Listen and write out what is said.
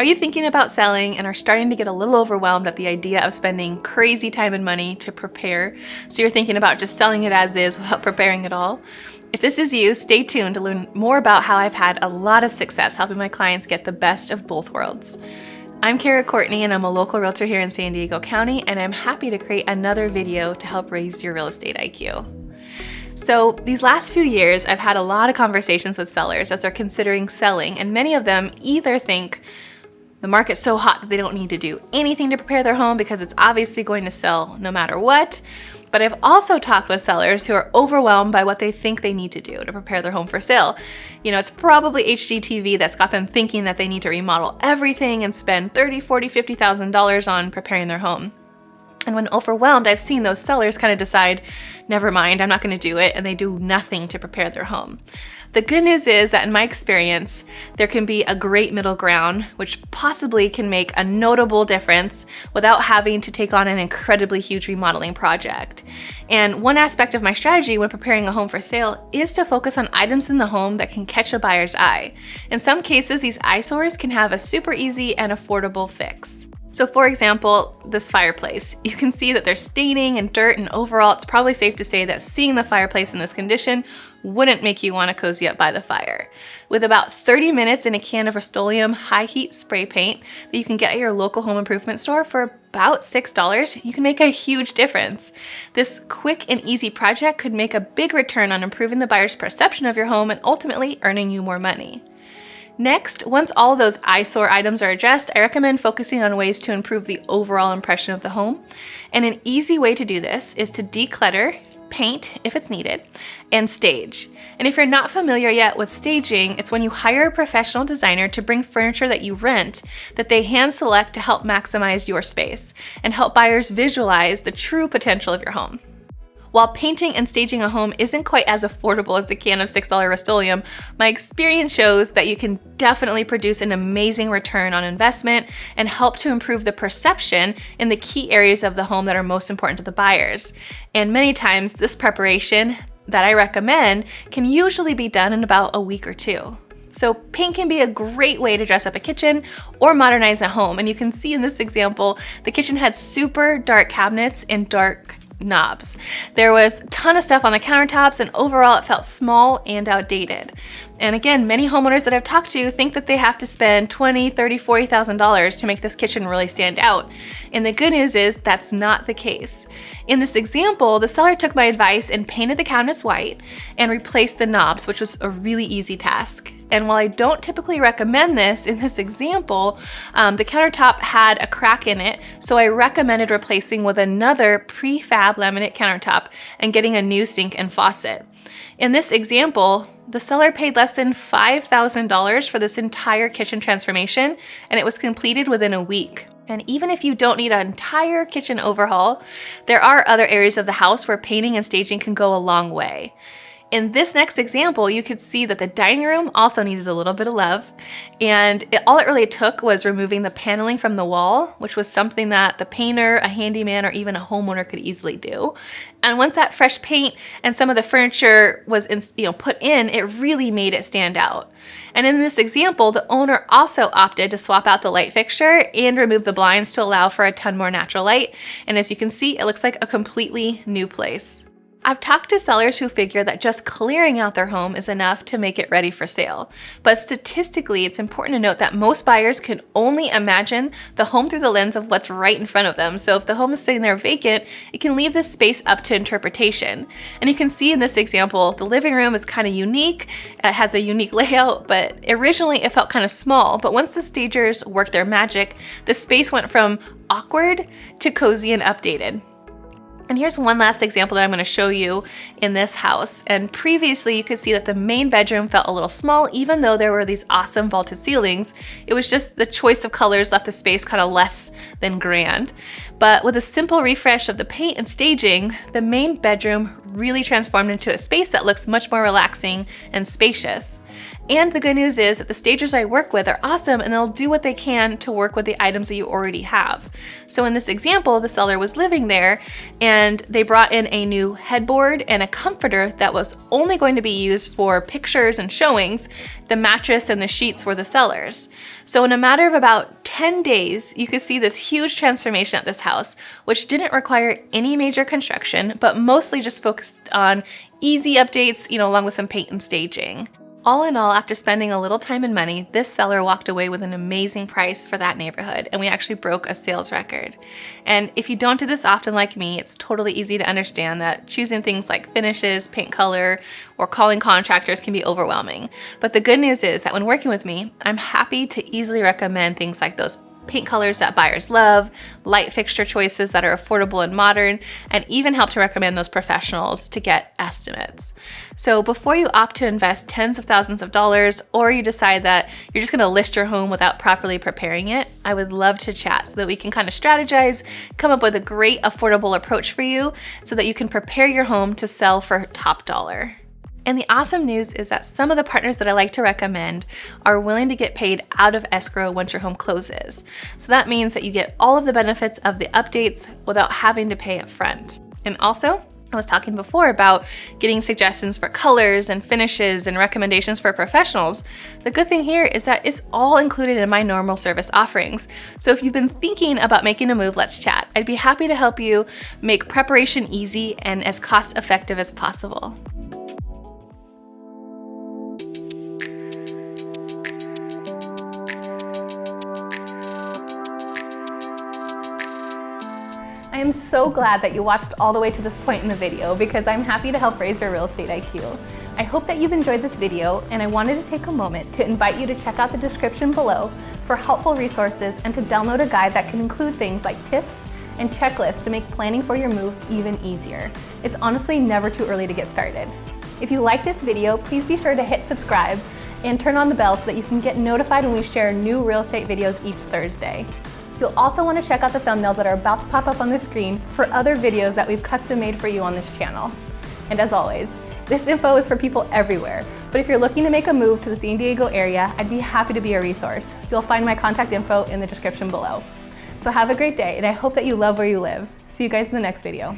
Are you thinking about selling and are starting to get a little overwhelmed at the idea of spending crazy time and money to prepare? So you're thinking about just selling it as is without preparing at all? If this is you, stay tuned to learn more about how I've had a lot of success helping my clients get the best of both worlds. I'm Courtney, and I'm a local realtor here in San Diego County, and I'm happy to create another video to help raise your real estate IQ. So these last few years, I've had a lot of conversations with sellers as they're considering selling, and many of them either think the market's so hot that they don't need to do anything to prepare their home because it's obviously going to sell no matter what. But I've also talked with sellers who are overwhelmed by what they think they need to do to prepare their home for sale. You know, it's probably HGTV that's got them thinking that they need to remodel everything and spend $30,000, $40,000, $50,000 on preparing their home. And when overwhelmed, I've seen those sellers kind of decide, never mind, I'm not going to do it, and they do nothing to prepare their home. The good news is that in my experience, there can be a great middle ground, which possibly can make a notable difference without having to take on an incredibly huge remodeling project. And one aspect of my strategy when preparing a home for sale is to focus on items in the home that can catch a buyer's eye. In some cases, these eyesores can have a super easy and affordable fix. So for example, this fireplace. You can see that there's staining and dirt, and overall it's probably safe to say that seeing the fireplace in this condition wouldn't make you want to cozy up by the fire. With about 30 minutes in a can of Rust-Oleum high heat spray paint that you can get at your local home improvement store for about $6, you can make a huge difference. This quick and easy project could make a big return on improving the buyer's perception of your home and ultimately earning you more money. Next, once all of those eyesore items are addressed, I recommend focusing on ways to improve the overall impression of the home. And an easy way to do this is to declutter, paint if it's needed, and stage. And if you're not familiar yet with staging, it's when you hire a professional designer to bring furniture that you rent that they hand select to help maximize your space and help buyers visualize the true potential of your home. While painting and staging a home isn't quite as affordable as a can of $6 Rust-Oleum, my experience shows that you can definitely produce an amazing return on investment and help to improve the perception in the key areas of the home that are most important to the buyers. And many times, this preparation that I recommend can usually be done in about a week or two. So paint can be a great way to dress up a kitchen or modernize a home. And you can see in this example, the kitchen had super dark cabinets and dark knobs. There was a ton of stuff on the countertops, and overall it felt small and outdated. And again, many homeowners that I've talked to think that they have to spend $20,000, $30,000, $40,000 to make this kitchen really stand out. And the good news is that's not the case. In this example, the seller took my advice and painted the cabinets white and replaced the knobs, which was a really easy task. And while I don't typically recommend this, in this example, the countertop had a crack in it, so I recommended replacing with another prefab laminate countertop and getting a new sink and faucet. In this example, the seller paid less than $5,000 for this entire kitchen transformation, and it was completed within a week. And even if you don't need an entire kitchen overhaul, there are other areas of the house where painting and staging can go a long way. In this next example, you could see that the dining room also needed a little bit of love, and all it really took was removing the paneling from the wall, which was something that the painter, a handyman, or even a homeowner could easily do. And once that fresh paint and some of the furniture was put in, it really made it stand out. And in this example, the owner also opted to swap out the light fixture and remove the blinds to allow for a ton more natural light. And as you can see, it looks like a completely new place. I've talked to sellers who figure that just clearing out their home is enough to make it ready for sale. But statistically, it's important to note that most buyers can only imagine the home through the lens of what's right in front of them. So if the home is sitting there vacant, it can leave this space up to interpretation. And you can see in this example, the living room is kind of unique. It has a unique layout, but originally it felt kind of small. But once the stagers worked their magic, the space went from awkward to cozy and updated. And here's one last example that I'm going to show you in this house. And previously you could see that the main bedroom felt a little small, even though there were these awesome vaulted ceilings. It was just the choice of colors left the space kind of less than grand. But with a simple refresh of the paint and staging, the main bedroom really transformed into a space that looks much more relaxing and spacious. And the good news is that the stagers I work with are awesome and they'll do what they can to work with the items that you already have. So in this example, the seller was living there and they brought in a new headboard and a comforter that was only going to be used for pictures and showings. The mattress and the sheets were the sellers. So in a matter of about 10 days, you could see this huge transformation at this house, which didn't require any major construction, but mostly just focused on easy updates, along with some paint and staging. All in all, after spending a little time and money, this seller walked away with an amazing price for that neighborhood, and we actually broke a sales record. And if you don't do this often like me, it's totally easy to understand that choosing things like finishes, paint color, or calling contractors can be overwhelming. But the good news is that when working with me, I'm happy to easily recommend things like those paint colors that buyers love, light fixture choices that are affordable and modern, and even help to recommend those professionals to get estimates. So before you opt to invest tens of thousands of dollars, or you decide that you're just gonna list your home without properly preparing it, I would love to chat so that we can kind of strategize, come up with a great affordable approach for you so that you can prepare your home to sell for top dollar. And the awesome news is that some of the partners that I like to recommend are willing to get paid out of escrow once your home closes. So that means that you get all of the benefits of the updates without having to pay up front. And also, I was talking before about getting suggestions for colors and finishes and recommendations for professionals. The good thing here is that it's all included in my normal service offerings. So if you've been thinking about making a move, let's chat. I'd be happy to help you make preparation easy and as cost effective as possible. I am so glad that you watched all the way to this point in the video because I'm happy to help raise your real estate IQ. I hope that you've enjoyed this video, and I wanted to take a moment to invite you to check out the description below for helpful resources and to download a guide that can include things like tips and checklists to make planning for your move even easier. It's honestly never too early to get started. If you like this video, please be sure to hit subscribe and turn on the bell so that you can get notified when we share new real estate videos each Thursday. You'll also want to check out the thumbnails that are about to pop up on the screen for other videos that we've custom made for you on this channel. And as always, this info is for people everywhere, but if you're looking to make a move to the San Diego area, I'd be happy to be a resource. You'll find my contact info in the description below. So have a great day, and I hope that you love where you live. See you guys in the next video.